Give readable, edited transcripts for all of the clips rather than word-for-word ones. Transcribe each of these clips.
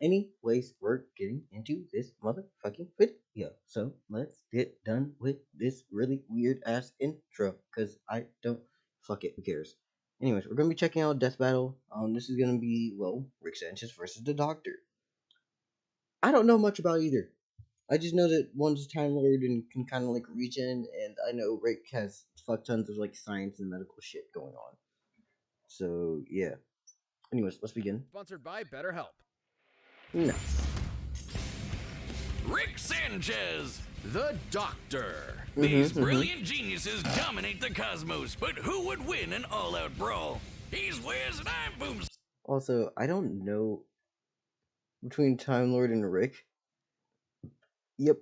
Anyways, we're getting into this motherfucking video. So let's get done with this really weird ass intro. Cause I don't fuck it, who cares? Anyways, we're gonna be checking out Death Battle. This is gonna be, well, Rick Sanchez versus the Doctor. I don't know much about either. I just know that one's Time Lord and can kind of like regen, and I know Rick has fuck tons of like science and medical shit going on. So yeah. Anyways, let's begin. Sponsored by BetterHelp. No. Rick Sanchez, The Doctor. These brilliant geniuses dominate the cosmos, but who would win an all-out brawl? He's Wiz and I'm Booms. Also, I don't know between Time Lord and Rick. Yep.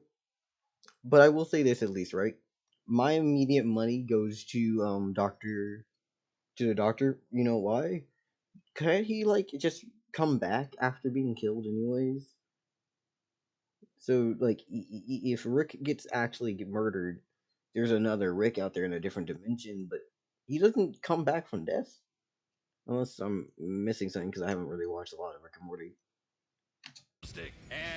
But I will say this at least, right? My immediate money goes to the doctor. You know why? Can't he like just come back after being killed anyways? So like if Rick gets actually murdered, there's another Rick out there in a different dimension, but he doesn't come back from death. Unless I'm missing something because I haven't really watched a lot of Rick and Morty.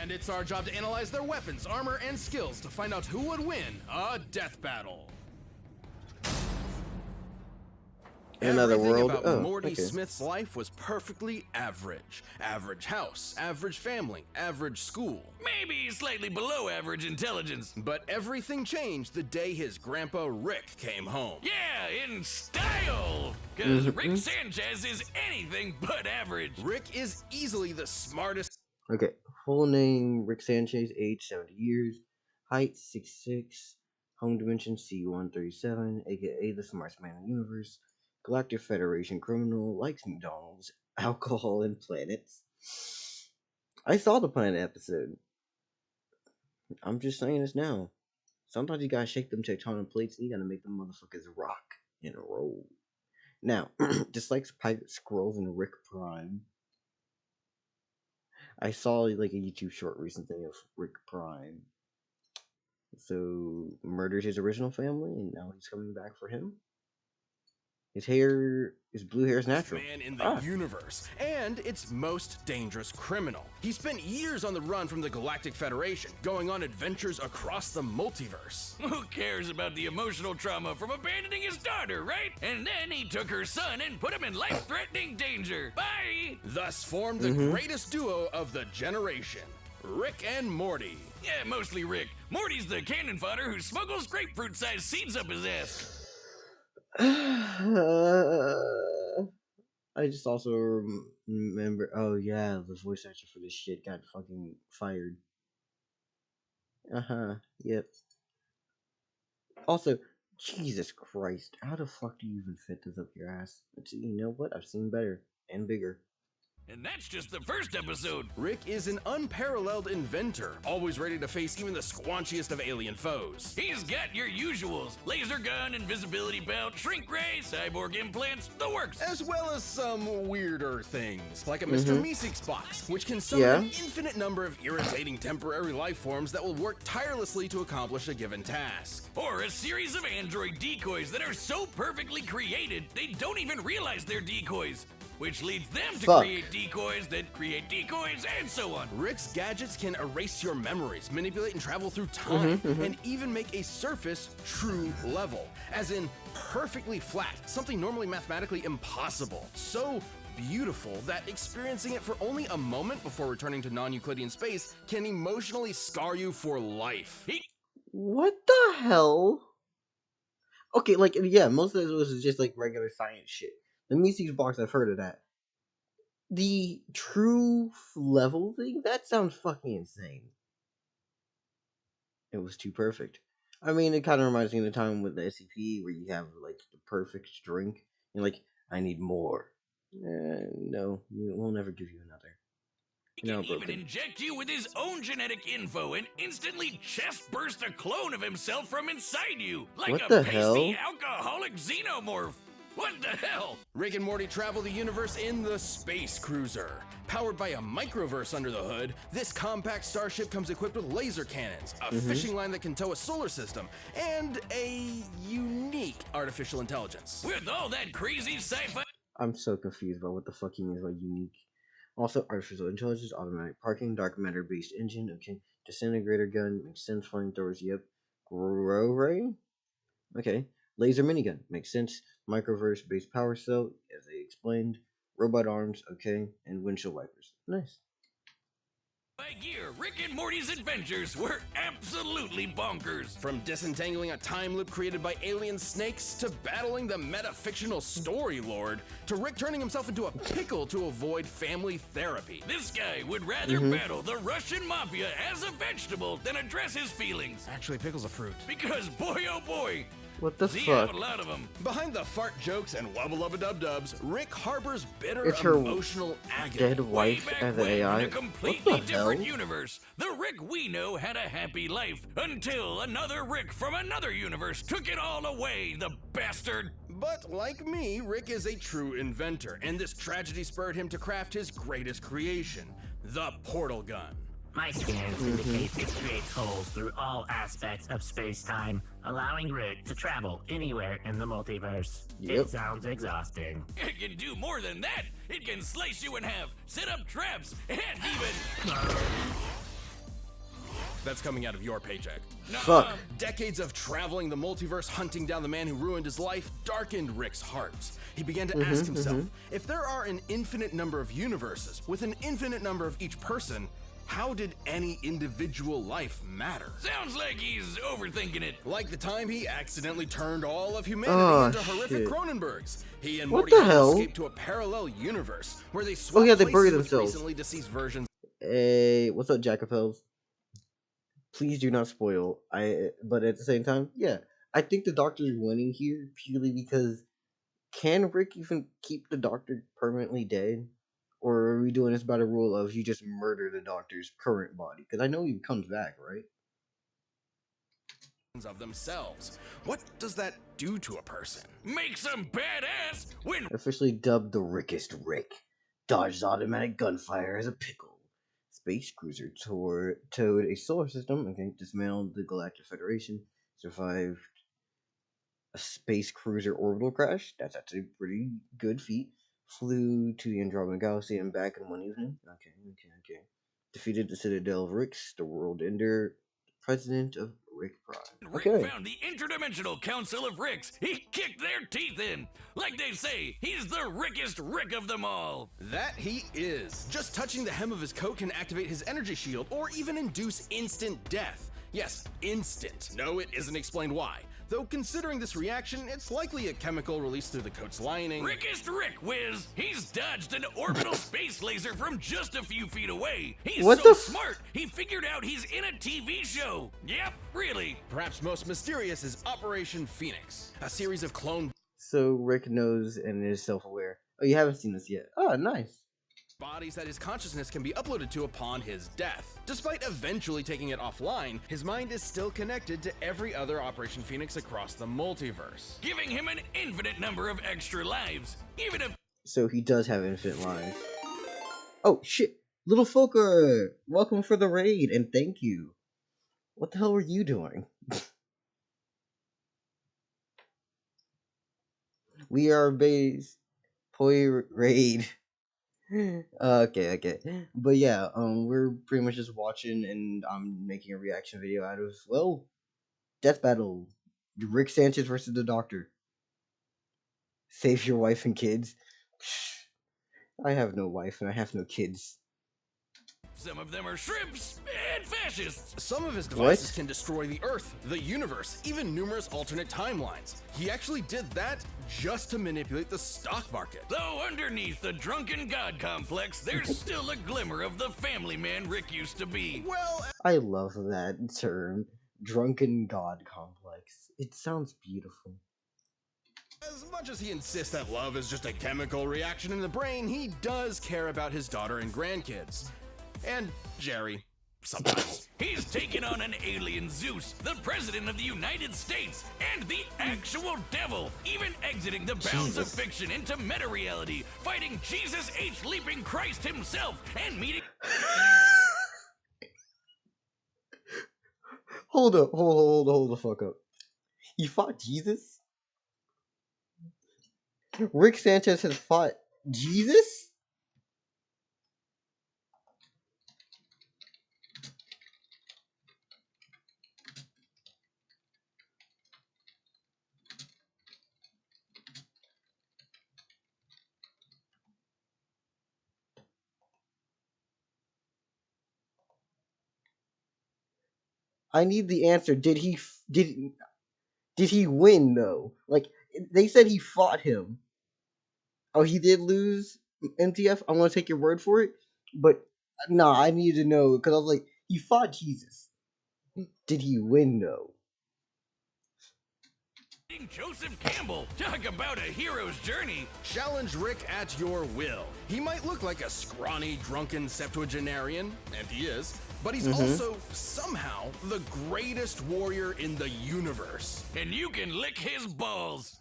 And it's our job to analyze their weapons, armor, and skills to find out who would win a death battle. Another Everything world. about Oh, Morty okay. Smith's life was perfectly average. Average house, average family, average school. Maybe slightly below average intelligence. But everything changed the day his grandpa Rick came home. Yeah, in style. Because Rick Sanchez is anything but average. Rick is easily the smartest. Okay, full name Rick Sanchez, age 70 years, height 6'6", home dimension C137, aka the smartest man in the universe, Galactic Federation criminal, likes McDonald's, alcohol, and planets. I saw the planet episode. I'm just saying this now. Sometimes you gotta shake them tectonic plates and you gotta make them motherfuckers rock and roll. Now, dislikes pirate scrolls and Rick Prime. I saw like a YouTube short recently of Rick Prime. So murdered his original family and now he's coming back for him. His blue hair is natural. Man in the universe, and its most dangerous criminal. He spent years on the run from the Galactic Federation, going on adventures across the multiverse. Who cares about the emotional trauma from abandoning his daughter, right? And then he took her son and put him in life-threatening danger. Bye! Thus formed the greatest duo of the generation, Rick and Morty. Yeah, mostly Rick. Morty's the cannon fodder who smuggles grapefruit-sized seeds up his ass. I just also remember. Oh yeah, the voice actor for this shit got fucking fired. Yep. Also, Jesus Christ, how the fuck do you even fit this up your ass? You know what? I've seen better and bigger. And that's just the first episode. Rick is an unparalleled inventor, always ready to face even the squanchiest of alien foes. He's got your usuals. Laser gun, invisibility belt, shrink ray, cyborg implants, the works. As well as some weirder things, like a Mr. Meeseeks box, which can summon an infinite number of irritating temporary life forms that will work tirelessly to accomplish a given task. Or a series of android decoys that are so perfectly created, they don't even realize they're decoys. Which leads them to create decoys that create decoys, and so on. Rick's gadgets can erase your memories, manipulate and travel through time, and even make a surface true level, as in perfectly flat, something normally mathematically impossible. So beautiful that experiencing it for only a moment before returning to non-Euclidean space can emotionally scar you for life. What the hell? Okay, like, yeah, most of this was just like regular science shit. The Meeseeks box, I've heard of that. The true level thing? That sounds fucking insane. It was too perfect. I mean, it kind of reminds me of the time with the SCP where you have, like, the perfect drink. You're like, I need more. No, we'll never give you another. He can even inject you with his own genetic info and instantly chest burst a clone of himself from inside you. Like a pasty alcoholic xenomorph. What the hell? Rick and Morty travel the universe in the Space Cruiser. Powered by a microverse under the hood, this compact starship comes equipped with laser cannons, a fishing line that can tow a solar system, and a unique artificial intelligence. With all that crazy sci-fi... I'm so confused about what the fuck he means by unique. Also, artificial intelligence, automatic parking, dark matter-based engine. Okay, disintegrator gun makes sense. Flamethrowers, yep. Grow ray. Okay, laser minigun makes sense. Microverse-based power cell, as they explained. Robot arms, okay, and windshield wipers. Nice. That year, Rick and Morty's adventures were absolutely bonkers. From disentangling a time loop created by alien snakes to battling the meta-fictional story lord to Rick turning himself into a pickle to avoid family therapy. This guy would rather battle the Russian mafia as a vegetable than address his feelings. Actually, pickle's a fruit. Because boy oh boy, What the he fuck? have a lot of them. Behind the fart jokes and Wubba-Lubba-Dub-Dubs, Rick harbors bitter It's her emotional agony. Dead Way wife back as when, an AI. in a What completely the hell? different universe, the Rick we know had a happy life until another Rick from another universe took it all away, the bastard. But like me, Rick is a true inventor, and this tragedy spurred him to craft his greatest creation, the portal gun. My scans indicate it creates holes through all aspects of space-time, allowing Rick to travel anywhere in the multiverse. Yep. It sounds exhausting. It can do more than that. It can slice you in half, set up traps, and even... That's coming out of your paycheck. Fuck. Decades of traveling the multiverse, hunting down the man who ruined his life, darkened Rick's heart. He began to ask himself, if there are an infinite number of universes with an infinite number of each person, how did any individual life matter? Sounds like he's overthinking it. Like the time he accidentally turned all of humanity into horrific shit. Cronenbergs. He and What Morty the had to hell? escape to a parallel universe where they swapped yeah, they places bury with themselves. recently deceased versions. Hey, what's up, Jackapels? Please do not spoil. But at the same time, yeah, I think the Doctor's winning here purely because can Rick even keep the Doctor permanently dead, or are we doing this by the rule of you just murder the Doctor's current body? Because I know he comes back, right? Of themselves. What does that do to a person? Makes him badass when Officially dubbed the Rickest Rick, dodges automatic gunfire as a pickle. Space cruiser towed a solar system, okay, dismantled the Galactic Federation, survived a space cruiser orbital crash. That's actually a pretty good feat. Flew to the Andromeda Galaxy and back in one evening. Okay. Defeated the Citadel of Ricks, the world ender, president of Rick Prime. Rick Okay. found the Interdimensional Council of Ricks, he kicked their teeth in. Like they say, he's the Rickest Rick of them all. That he is. Just touching the hem of his coat can activate his energy shield or even induce instant death. Yes, instant. No, it isn't explained why. Though considering this reaction, it's likely a chemical released through the coat's lining. Rickest Rick, Wiz. He's dodged an orbital space laser from just a few feet away. He's What so the smart, he figured out he's in a TV show. Yep, really. Perhaps most mysterious is Operation Phoenix, a series of clone So Rick knows and is self-aware. Oh, you haven't seen this yet. Oh, nice. bodies that his consciousness can be uploaded to upon his death. Despite eventually taking it offline, his mind is still connected to every other Operation Phoenix across the multiverse. Giving him an infinite number of extra lives. Even if So he does have infinite lives. Oh, shit. Little Foker, welcome for the raid, and thank you. What the hell were you doing? We are base Poi raid. Okay. But yeah, we're pretty much just watching, and I'm making a reaction video out of, well, Death Battle. Rick Sanchez versus the Doctor. Save your wife and kids. I have no wife and I have no kids. some of them are shrimps and fascists. Some of his devices What? can destroy the Earth, the universe, even numerous alternate timelines. He actually did that just to manipulate the stock market. Though underneath the drunken god complex, there's still a glimmer of the family man Rick used to be. Well, I love that term. Drunken God Complex. It sounds beautiful. as much as he insists that love is just a chemical reaction in the brain, he does care about his daughter and grandkids. And Jerry, sometimes. He's taken on an alien Zeus, the president of the United States, and the actual devil, even exiting the bounds of Jesus. fiction into meta-reality, fighting Jesus H. Leaping Christ himself, and meeting... Hold up, hold the fuck up. He fought Jesus? Rick Sanchez has fought Jesus? I need the answer. Did he win though? Like they said he fought him. Oh, he did lose MTF. I'm gonna take your word for it, but nah, I need to know because I was like, he fought Jesus. Did he win though? Joseph Campbell, talk about a hero's journey. Challenge Rick at your will. He might look like a scrawny, drunken septuagenarian, and he is, but he's also somehow the greatest warrior in the universe. And you can lick his balls.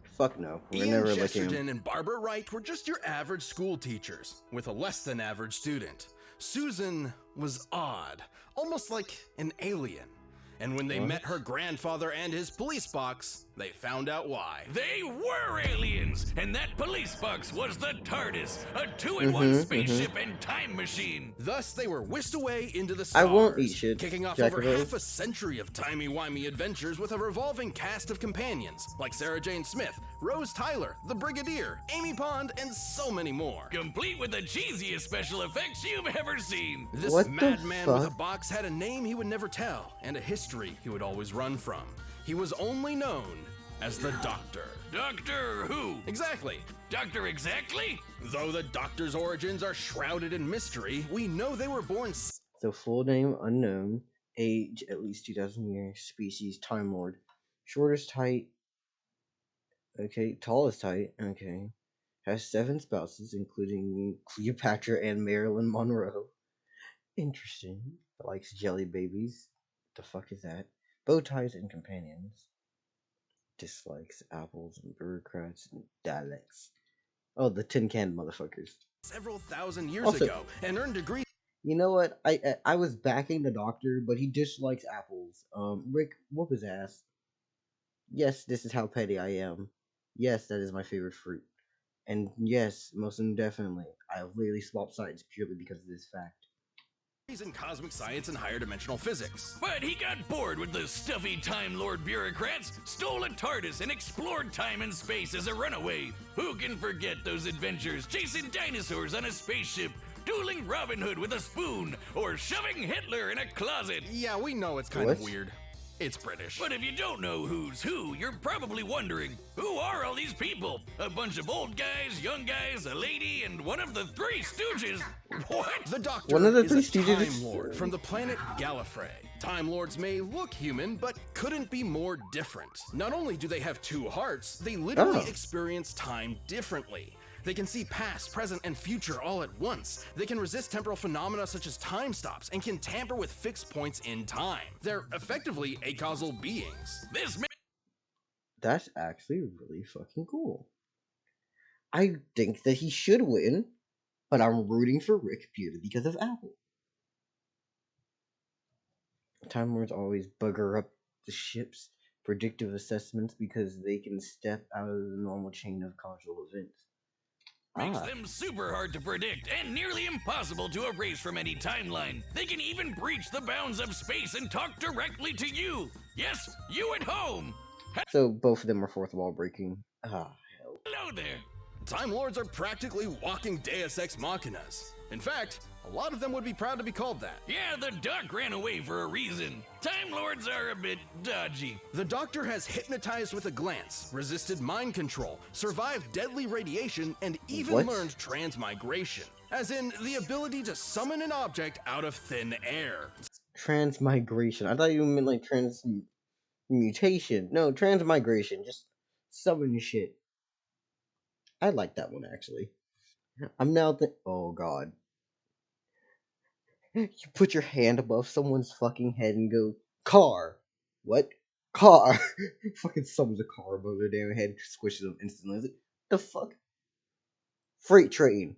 Fuck no. We're Ian never licking Chesterton him. and Barbara Wright were just your average school teachers with a less than average student. Susan was odd, almost like an alien. And when they met her grandfather and his police box, they found out why. They were aliens, and that police box was the TARDIS, a 2-in-1 spaceship and time machine. Thus, they were whisked away into the stars, I won't eat shit, kicking off Jack over of Rose. half a century of timey-wimey adventures with a revolving cast of companions like Sarah Jane Smith, Rose Tyler, the Brigadier, Amy Pond, and so many more. Complete with the cheesiest special effects you've ever seen. This What the madman with a fuck? box had a name he would never tell and a history he would always run from. He was only known as the Doctor. Doctor Who? Exactly. Doctor Exactly? Though the Doctor's origins are shrouded in mystery, we know they were born So full name unknown, age at least 2,000 years, species Time Lord, shortest height, okay, tallest height, okay, has 7 spouses including Cleopatra and Marilyn Monroe. Interesting. Likes jelly babies. The fuck is that? Bow ties and companions. Dislikes apples and bureaucrats and dialects. Oh, the tin can motherfuckers. several thousand years Also- ago and earned degrees You know what? I was backing the Doctor, but he dislikes apples. Rick, whoop his ass. Yes, this is how petty I am. Yes, that is my favorite fruit. And yes, most definitely, I have literally swapped sides purely because of this fact. in cosmic science and higher dimensional physics. But he got bored with the stuffy Time Lord bureaucrats, stole a TARDIS, and explored time and space as a runaway. Who can forget those adventures chasing dinosaurs on a spaceship, dueling Robin Hood with a spoon, or shoving Hitler in a closet? Yeah, we know it's kind What? of weird. It's British. But if you don't know who's who, you're probably wondering, who are all these people? A bunch of old guys, young guys, a lady, and one of the Three Stooges? What? The Doctor One of the is Three a Stooges? Time Lord from the planet Gallifrey. Time Lords may look human, but couldn't be more different. Not only do they have 2 hearts, they literally Oh. experience time differently. They can see past, present, and future all at once. They can resist temporal phenomena such as time stops and can tamper with fixed points in time. They're effectively acausal beings. This man That's actually really fucking cool. I think that he should win, but I'm rooting for Rick purely because of Apple. Time Lords always bugger up the ship's predictive assessments because they can step out of the normal chain of causal events. makes Ah. them super hard to predict and nearly impossible to erase from any timeline. They can even breach the bounds of space and talk directly to you. Yes, you at home. So both of them are fourth wall breaking. Ah, hell. Hello there. Time Lords are practically walking Deus Ex Machinas. In fact, a lot of them would be proud to be called that. Yeah, the Doc ran away for a reason. Time Lords are a bit dodgy. The Doctor has hypnotized with a glance, resisted mind control, survived deadly radiation, and even What? learned transmigration. As in, the ability to summon an object out of thin air. Transmigration. I thought you meant like transmutation. No, transmigration. Just summon shit. I like that one actually. I'm now oh god. You put your hand above someone's fucking head and go, car. What? Car. Fucking summons a car above their damn head, squishes them instantly. Is it the fuck? Freight train.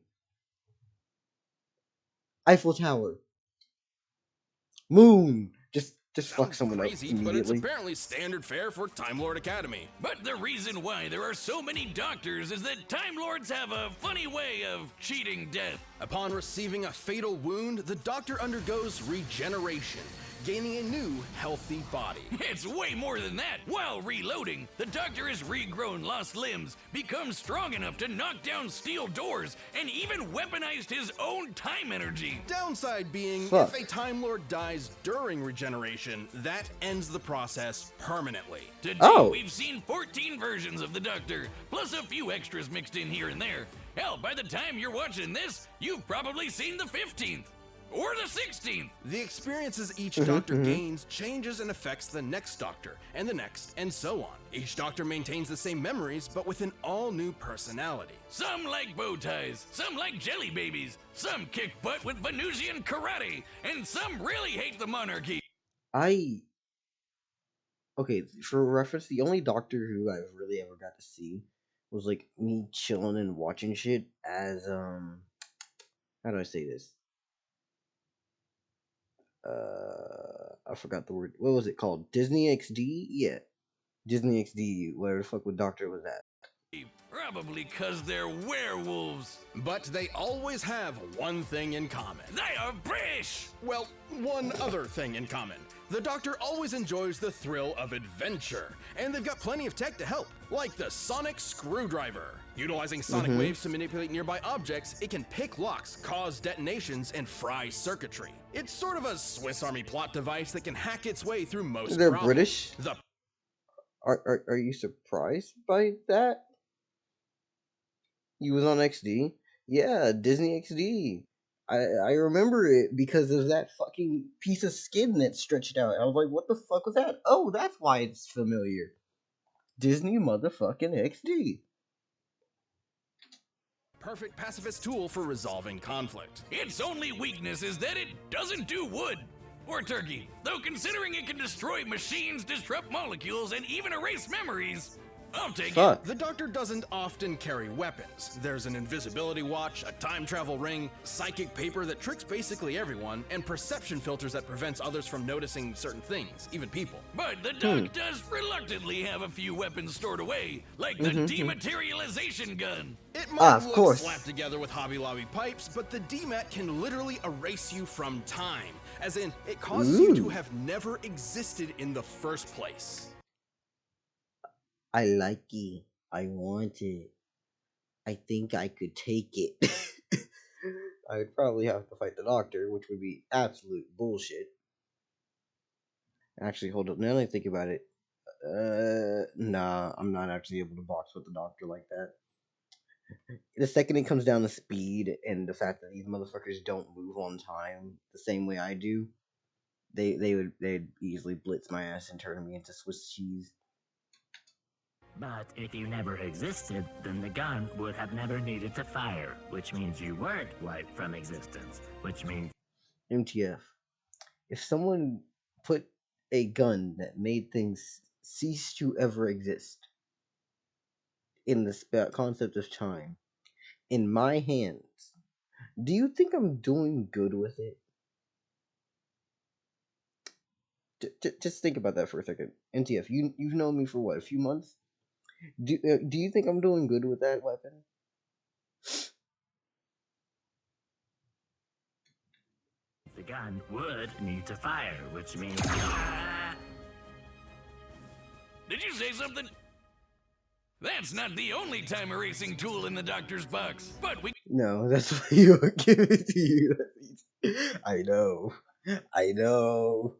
Eiffel Tower. Moon. Just fuck Sounds someone crazy, up but it's immediately. apparently standard fare for Time Lord Academy. But the reason why there are so many doctors is that Time Lords have a funny way of cheating death. Upon receiving a fatal wound, the Doctor undergoes regeneration. gaining a new, healthy body. It's way more than that. While reloading, the Doctor has regrown lost limbs, become strong enough to knock down steel doors, and even weaponized his own time energy. Downside being, Fuck. if a Time Lord dies during regeneration, that ends the process permanently. Today, Oh. we've seen 14 versions of the Doctor, plus a few extras mixed in here and there. Hell, by the time you're watching this, you've probably seen the 15th. Or the 16th. The experiences each Doctor gains changes and affects the next Doctor, and the next, and so on. Each Doctor maintains the same memories, but with an all-new personality. Some like bow ties, some like jelly babies, some kick butt with Venusian karate, and some really hate the monarchy. Okay, for reference, the only Doctor Who I've really ever got to see was like me chilling and watching shit as how do I say this? I forgot the word. What was it called? Disney XD? Yeah. Disney XD, whatever the fuck what Doctor was that. Probably 'cause they're werewolves. But they always have one thing in common. They are British! Well, one other thing in common. The Doctor always enjoys the thrill of adventure, and they've got plenty of tech to help, like the sonic screwdriver. Utilizing sonic waves to manipulate nearby objects, it can pick locks, cause detonations, and fry circuitry. It's sort of a Swiss Army plot device that can hack its way through most They're problems. British? The Are you surprised by that? You was on XD? Yeah, Disney XD. I remember it because of that fucking piece of skin that stretched out. I was like, what the fuck was that? Oh, that's why it's familiar. Disney motherfucking XD. perfect pacifist tool for resolving conflict. Its only weakness is that it doesn't do wood or turkey. Though considering it can destroy machines, disrupt molecules, and even erase memories, I'll take Fuck. The Doctor doesn't often carry weapons. There's an invisibility watch, a time travel ring, psychic paper that tricks basically everyone, and perception filters that prevents others from noticing certain things, even people. it. But the Doc does reluctantly have a few weapons stored away, like the dematerialization gun. It might of look course. slapped together with Hobby Lobby pipes, but the DMAT can literally erase you from time. As in, it causes you to have never existed in the first place. I like it. I want it. I think I could take it. I would probably have to fight the Doctor, which would be absolute bullshit. Actually, hold up. Now that I think about it, nah, I'm not actually able to box with the Doctor like that. The second it comes down to speed and the fact that these motherfuckers don't move on time the same way I do, they'd easily blitz my ass and turn me into Swiss cheese. But if you never existed, then the gun would have never needed to fire, which means you weren't wiped from existence, which means MTF. If someone put a gun that made things cease to ever exist in the concept of time in my hands, do you think I'm doing good with it? Just think about that for a second. MTF, you've known me for what, a few months? Do you think I'm doing good with that weapon? the gun would need to fire, which means... Did you say something? That's not the only time erasing tool in the Doctor's box, but we No, that's why you give it to you. I know. I know.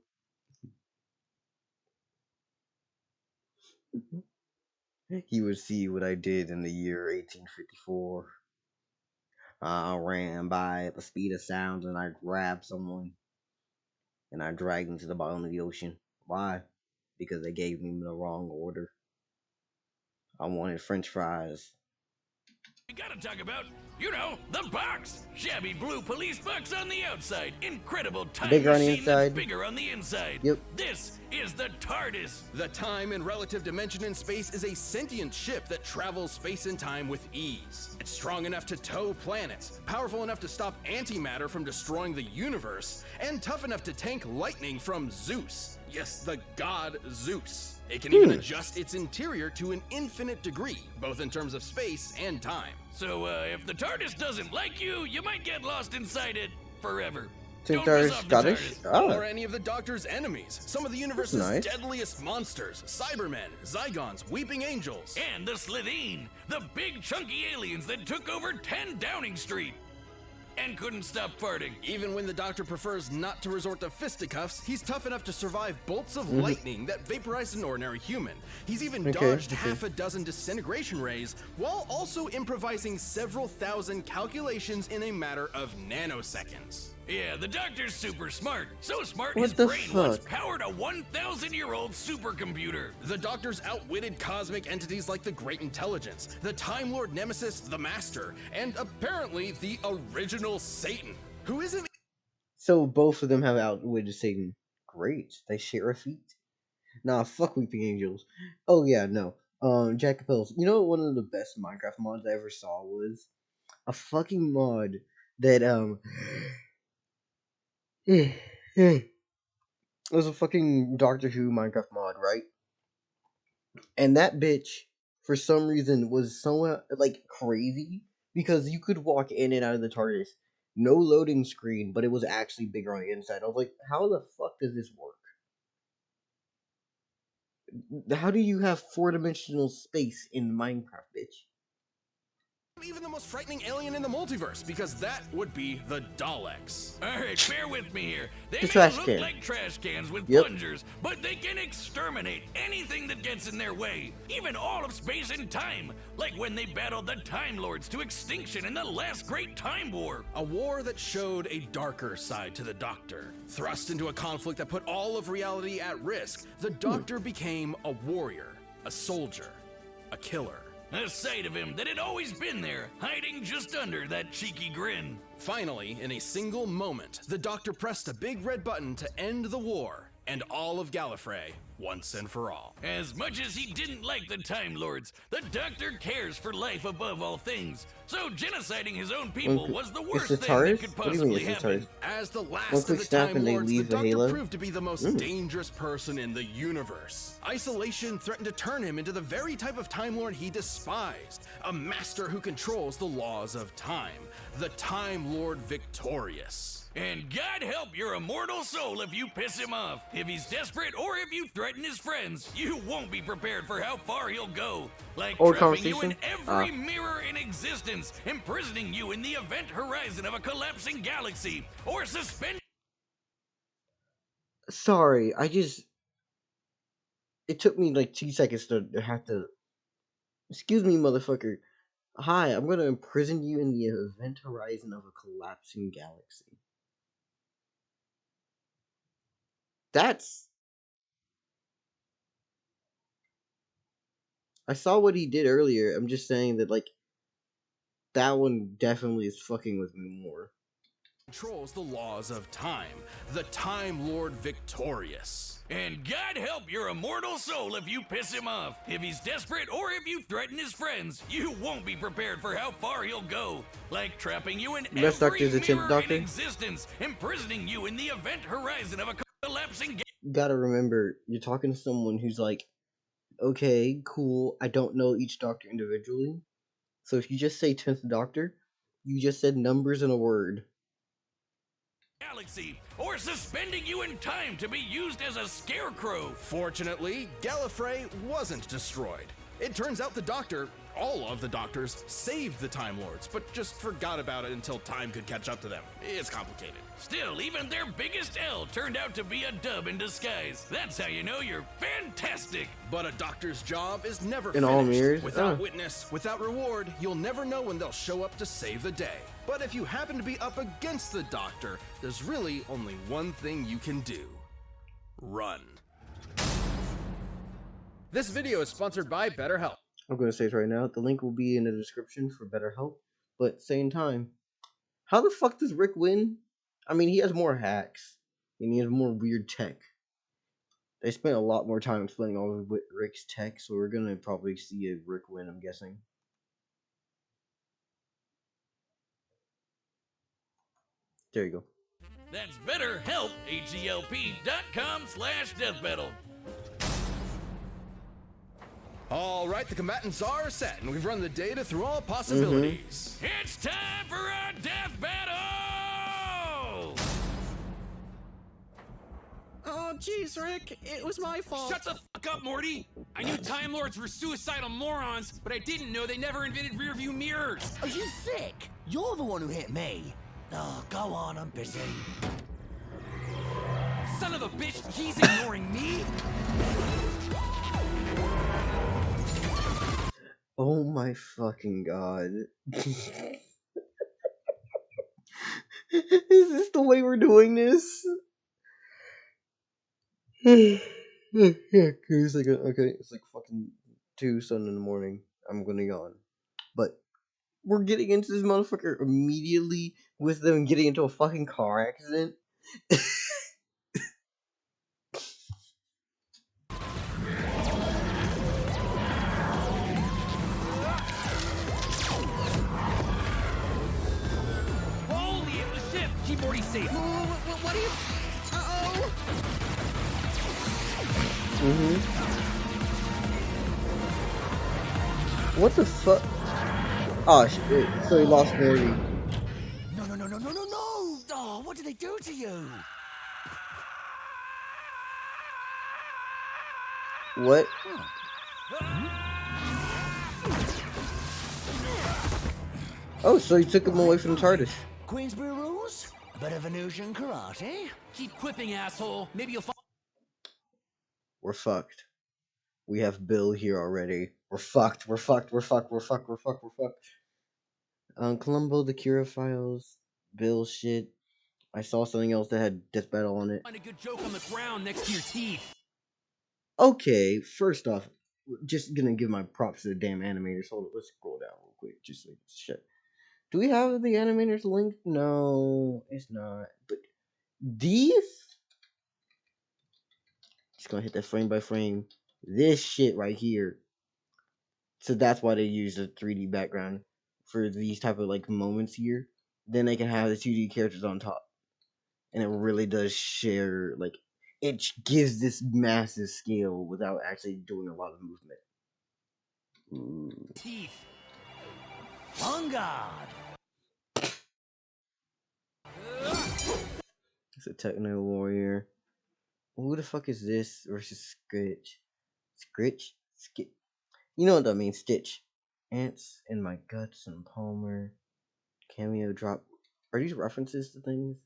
He would see what I did in the year 1854. I ran by at the speed of sound and I grabbed someone and I dragged them to the bottom of the ocean. Why? Because they gave me the wrong order. I wanted French fries. gotta talk about, you know, the box. Shabby blue police box on the outside. Incredible time Bigger on the machine that's inside. bigger on the inside. Yep. This is the TARDIS. The time and relative dimension in space is a sentient ship that travels space and time with ease. It's strong enough to tow planets, powerful enough to stop antimatter from destroying the universe, and tough enough to tank lightning from Zeus. Yes, the god Zeus. It can even adjust its interior to an infinite degree, both in terms of space and time. So, if the TARDIS doesn't like you, you might get lost inside it forever. Don't piss off the Scottish? TARDIS. Or any of the Doctor's enemies. Some of the universe's deadliest monsters. Cybermen, Zygons, Weeping Angels. And the Slitheen, the big chunky aliens that took over 10 Downing Street. And couldn't stop farting. Even when the Doctor prefers not to resort to fisticuffs, he's tough enough to survive bolts of lightning that vaporize an ordinary human. He's even dodged half a dozen disintegration rays, while also improvising several thousand calculations in a matter of nanoseconds. Yeah, the Doctor's super smart. So smart What his the brain once powered a 1,000-year-old supercomputer. The Doctor's outwitted cosmic entities like the Great Intelligence, the Time Lord Nemesis, the Master, and apparently the original Satan, who isn't... So both of them have outwitted Satan. Great. They share a feat. Nah, fuck Weeping Angels. Oh yeah, no. Jack Capel's. You know what one of the best Minecraft mods I ever saw was? A fucking mod that, it was a fucking Doctor Who Minecraft mod, right? And that bitch, for some reason, was so like crazy because you could walk in and out of the TARDIS, no loading screen, but it was actually bigger on the inside. I was like, how the fuck does this work? How do you have 4-dimensional space in Minecraft, bitch? Even the most frightening alien in the multiverse, because that would be the Daleks. Alright, bear with me here. They The may trash look can. like trash cans with Yep. plungers, but they can exterminate anything that gets in their way, even all of space and time, like when they battled the Time Lords to extinction in the last Great Time War. A war that showed a darker side to the Doctor. Thrust into a conflict that put all of reality at risk, the Doctor became a warrior, a soldier, a killer. A sight of him that had always been there, hiding just under that cheeky grin. Finally, in a single moment, the Doctor pressed a big red button to end the war and all of Gallifrey once and for all. As much as he didn't like the Time Lords, the Doctor cares for life above all things. So genociding his own people was the worst the thing TARDIS? that could What do you mean possibly it's the happen. TARDIS? As the last One of quick the snap Time and they Lords, the leave the Doctor halo? proved to be the most dangerous person in the universe. Isolation threatened to turn him into the very type of Time Lord he despised, a master who controls the laws of time, the Time Lord Victorious. And God help your immortal soul if you piss him off. If he's desperate or if you threaten his friends, you won't be prepared for how far he'll go. Like Or trapping you in conversation? every mirror in existence, imprisoning you in the event horizon of a collapsing galaxy, or suspending... Sorry, it took me like 2 seconds to have to... Excuse me, motherfucker. Hi, I'm gonna imprison you in the event horizon of a collapsing galaxy. I saw what he did earlier. I'm just saying that, like, that one definitely is fucking with me more. Controls the laws of time, the Time Lord Victorious. And God help your immortal soul if you piss him off. If he's desperate or if you threaten his friends, you won't be prepared for how far he'll go. Like trapping you in Best every Doctor's a chimp mirror doctor? in existence, imprisoning you in the event horizon of a collapsing You gotta remember, you're talking to someone who's like, okay, cool, I don't know each Doctor individually. So if you just say 10th Doctor, you just said numbers in a word. galaxy, or suspending you in time to be used as a scarecrow. Fortunately, Gallifrey wasn't destroyed. It turns out the Doctor, all of the Doctors, saved the Time Lords, but just forgot about it until time could catch up to them. It's complicated. Still, even their biggest L turned out to be a dub in disguise. That's how you know you're fantastic. But a Doctor's job is never In finished. all mirrors? Without Oh. witness, without reward, you'll never know when they'll show up to save the day. But if you happen to be up against the Doctor, there's really only one thing you can do. Run. This video is sponsored by BetterHelp. I'm gonna say it right now. The link will be in the description for BetterHelp. But same time, how the fuck does Rick win? I mean, he has more hacks and he has more weird tech. They spent a lot more time explaining all of Rick's tech, so we're gonna probably see a Rick win, I'm guessing. There you go. That's BetterHelp, HELP.com/deathbattle. All right, the combatants are set, and we've run the data through all possibilities. It's time for a death battle! jeez, Rick. It was my fault. Shut the fuck up, Morty! I knew Time Lords were suicidal morons, but I didn't know they never invented rearview mirrors! Are you sick? You're the one who hit me. Oh, go on, I'm busy. Son of a bitch, he's ignoring me? Oh my fucking god. Is this the way we're doing this? Yeah, it's like okay, it's like fucking 2 in the morning. I'm gonna yawn. But we're getting into this motherfucker immediately with them getting into a fucking car accident. Holy, it was ship! Keep Morty safe! What are you... Uh-oh! What the fuck? Oh shit, so he lost Morty. No. Oh, what did they do to you? What? Oh, so he took him away from TARDIS. Queensbury rules? A bit of Venusian karate? Keep quipping, asshole! Maybe you'll find. We're fucked. We have Bill here already. We're fucked. Columbo, the Cura files, Bill shit. I saw something else that had Death Battle on it. Find a good joke on the ground next to your teeth. Okay, first off, just gonna give my props to the damn animators. Hold on, let's scroll down real quick. Just like shit. Do we have the animators linked? No, it's not. But these, just gonna hit that frame by frame. This shit right here. So that's why they use a 3D background for these type of like moments here. Then they can have the 2D characters on top, and it really does share like it gives this massive scale without actually doing a lot of movement. Teeth. On guard! It's a Techno Warrior. Who the fuck is this versus Scritch? Skit. You know what that means, Stitch. Ants in my guts and Palmer. Cameo drop. Are these references to things?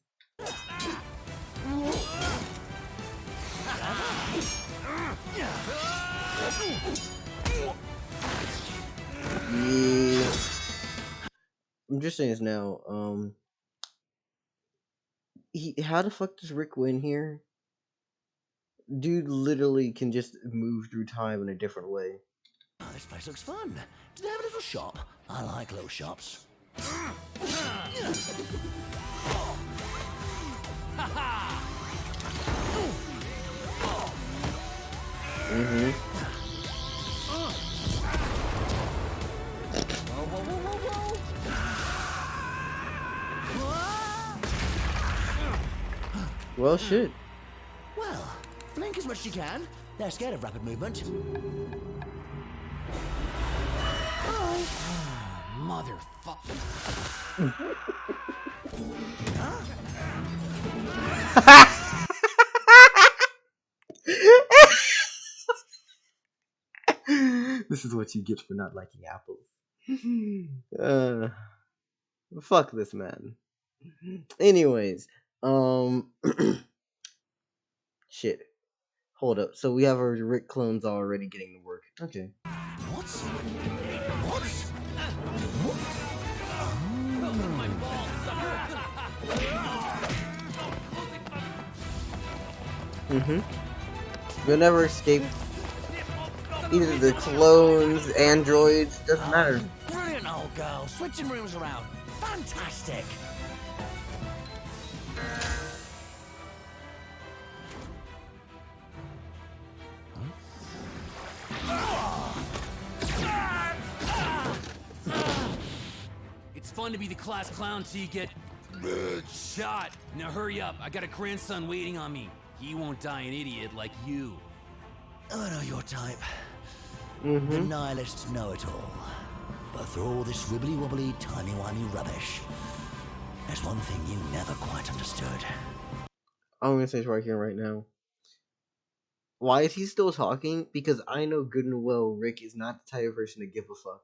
Yeah. I'm just saying this now. How the fuck does Rick win here? Dude literally can just move through time in a different way. Oh, this place looks fun. Do they have a little shop? I like little shops. Well, shit. Well, blink as much as you can. They're scared of rapid movement. Motherfucker. This is what you get for not liking apples. Fuck this man. Anyways, shit. Hold up. So we have our Rick clones already getting to work. Okay. What? You'll never escape either the clones, androids, doesn't matter. Brilliant, old girl. Switching rooms around. Fantastic. It's fun to be the class clown till you get shot. Now hurry up. I got a grandson waiting on me. He won't die an idiot like you. I know your type. The nihilist know-it-all. But through all this wibbly-wobbly, timey-wimey rubbish, there's one thing you never quite understood. I'm gonna say it right here, right now. Why is he still talking? Because I know good and well Rick is not the type of person to give a fuck.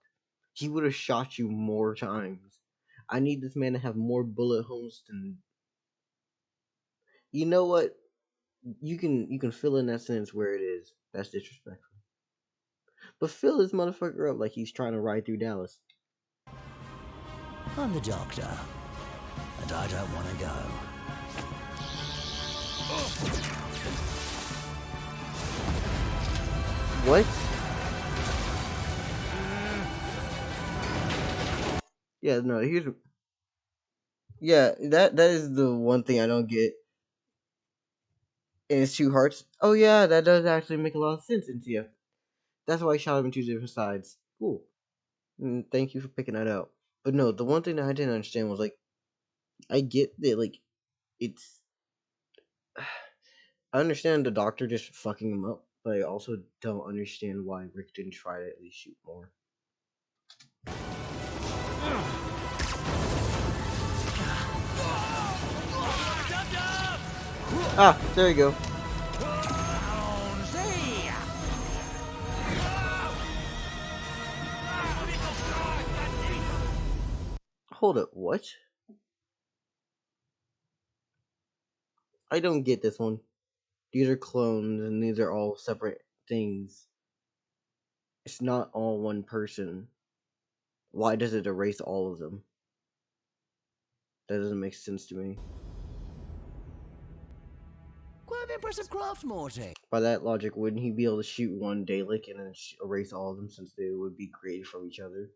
He would have shot you more times. I need this man to have more bullet holes than. You know what? You can fill in that sentence where it is. That's disrespectful. But fill this motherfucker up like he's trying to ride through Dallas. I'm the doctor, and I don't want to go. What? Yeah, no, here's. Yeah, that is the one thing I don't get. And it's two hearts. Oh yeah, that does actually make a lot of sense into you. That's why I shot him in two different sides. Cool. Thank you for picking that out. But no, the one thing that I didn't understand was like, I get that like, it's. I understand the doctor just fucking him up, but I also don't understand why Rick didn't try to at least shoot more. Ah, there you go. Hold up, what? I don't get this one. These are clones, and these are all separate things. It's not all one person. Why does it erase all of them? That doesn't make sense to me. Quite impressive craft, Morty. By that logic, wouldn't he be able to shoot one Dalek and then erase all of them since they would be created from each other?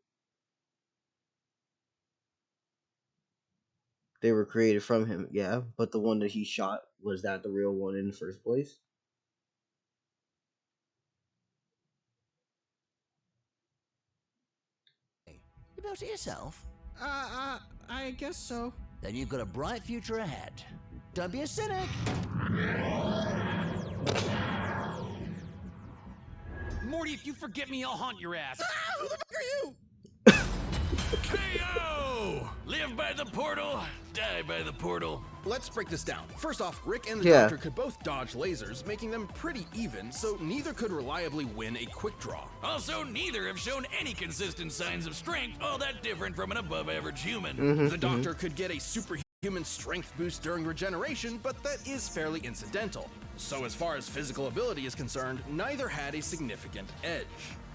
They were created from him, yeah, but the one that he shot, was that the real one in the first place? You built it yourself? I guess so. Then you've got a bright future ahead. Don't be a cynic. Morty, if you forget me, I'll haunt your ass. Who the fuck are you? KO! Live by the portal, die by the portal. Let's break this down. First off, Rick and the Yeah. Doctor could both dodge lasers, making them pretty even, so neither could reliably win a quick draw. Also, neither have shown any consistent signs of strength all that different from an above-average human. The Doctor could get a superhuman strength boost during regeneration, but that is fairly incidental. So as far as physical ability is concerned, neither had a significant edge.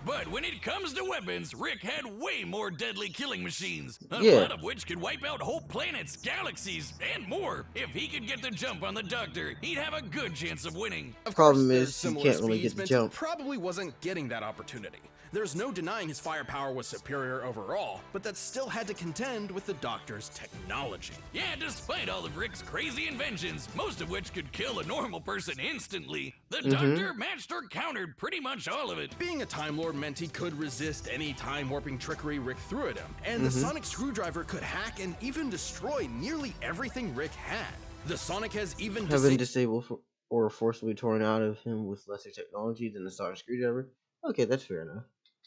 But when it comes to weapons, Rick had way more deadly killing machines, a Yeah. lot of which could wipe out whole planets, galaxies, and more. If he could get the jump on the Doctor, he'd have a good chance of winning. Of Problem course, their is, he similar can't really speeds get the meant jump. he probably wasn't getting that opportunity. There's no denying his firepower was superior overall, but that still had to contend with the Doctor's technology. Yeah, despite all of Rick's crazy inventions, most of which could kill a normal person instantly, the Doctor matched or countered pretty much all of it. Being a Time Lord meant he could resist any time warping trickery Rick threw at him, and the sonic screwdriver could hack and even destroy nearly everything Rick had. The Sonic has even Have been disabled or forcibly torn out of him with lesser technology than the sonic screwdriver? Okay, that's fair enough.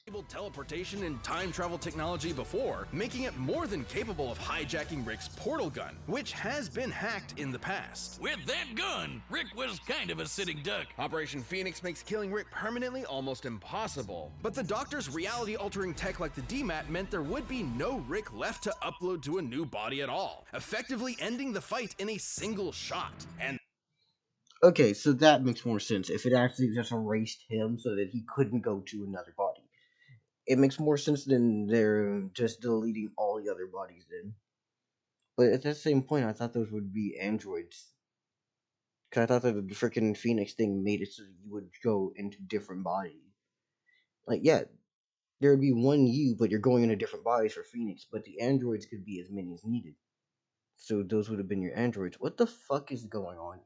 disabled teleportation and time travel technology before, making it more than capable of hijacking Rick's portal gun, which has been hacked in the past. With that gun, Rick was kind of a sitting duck. Operation Phoenix makes killing Rick permanently almost impossible, but the Doctor's reality-altering tech like the DMAT meant there would be no Rick left to upload to a new body at all, effectively ending the fight in a single shot. And okay, so that makes more sense. If it actually just erased him so that he couldn't go to another body. It makes more sense than they're just deleting all the other bodies then. But at that same point, I thought those would be androids. Because I thought that the freaking Phoenix thing made it so that you would go into different bodies. Like, yeah, there would be one you, but you're going into different bodies for Phoenix. But the androids could be as many as needed. So those would have been your androids. What the fuck is going on here?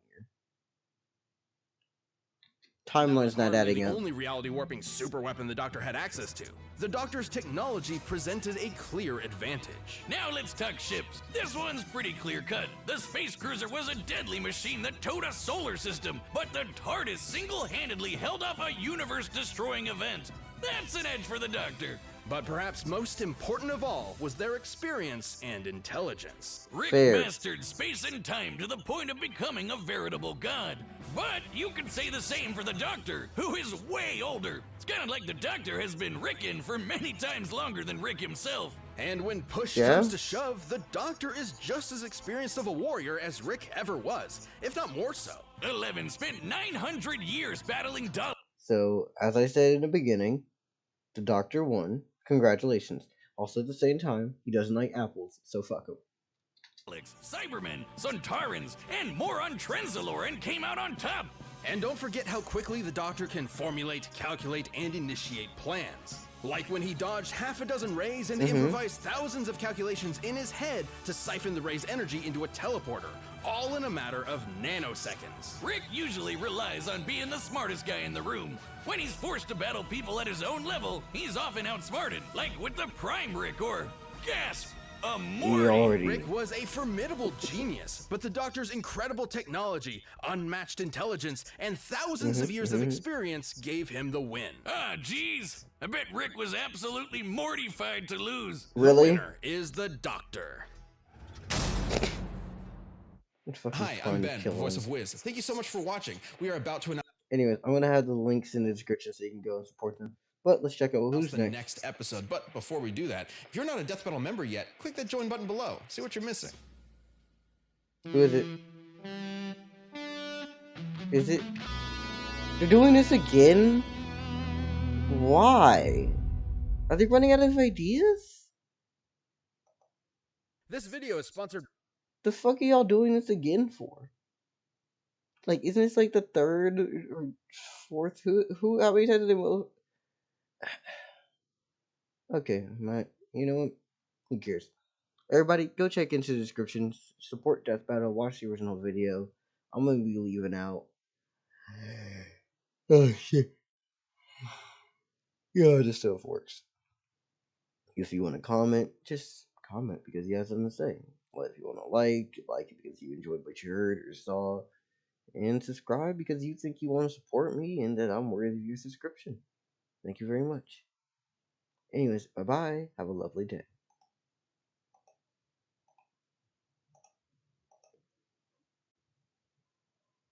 Timeline's not adding the up. only reality warping super weapon the Doctor had access to. The Doctor's technology presented a clear advantage. Now let's talk ships. This one's pretty clear cut. The space cruiser was a deadly machine that towed a solar system, but the TARDIS single-handedly held off a universe-destroying event. That's an edge for the Doctor. But perhaps most important of all was their experience and intelligence. Rick Fair. mastered space and time to the point of becoming a veritable god. But you can say the same for the Doctor, who is way older. It's kind of like the Doctor has been Rickin' for many times longer than Rick himself. And when push comes to shove, the Doctor is just as experienced of a warrior as Rick ever was, if not more so. 11 spent 900 years battling Daleks. So, as I said in the beginning, the Doctor won. Congratulations. Also, at the same time, he doesn't like apples, so fuck him. Cybermen, Sontarans, and more on Trenzalore and came out on top. And don't forget how quickly the Doctor can formulate, calculate, and initiate plans. Like when he dodged half a dozen rays and improvised thousands of calculations in his head to siphon the ray's energy into a teleporter, all in a matter of nanoseconds. Rick usually relies on being the smartest guy in the room. When he's forced to battle people at his own level, he's often outsmarted, like with the Prime Rick or, gasp, a Morty. Rick was a formidable genius, but the Doctor's incredible technology, unmatched intelligence, and thousands of years of experience gave him the win. Ah, geez. I bet Rick was absolutely mortified to lose. Really? The winner is the Doctor. Hi, I'm Ben, voice of Wiz. Thank you so much for watching. We are about to announce. Anyways, I'm gonna have the links in the description so you can go and support them. But let's check out who's the next episode. But before we do that, if you're not a Death Battle member yet, click that join button below. See what you're missing. Who is it? Is it? They're doing this again? Why? Are they running out of ideas? This video is sponsored. The fuck are y'all doing this again for? Like, isn't this like the third or fourth? How many times did they move? Okay, you know what? Who cares? Everybody, go check into the description. Support Death Battle. Watch the original video. I'm gonna be leaving out. Oh shit. Yeah, this stuff works. If you want to comment, just comment because you have something to say. Well, if you want to like it because you enjoyed what you heard or saw. And subscribe because you think you want to support me and that I'm worthy of your subscription. Thank you very much. Anyways, bye-bye. Have a lovely day.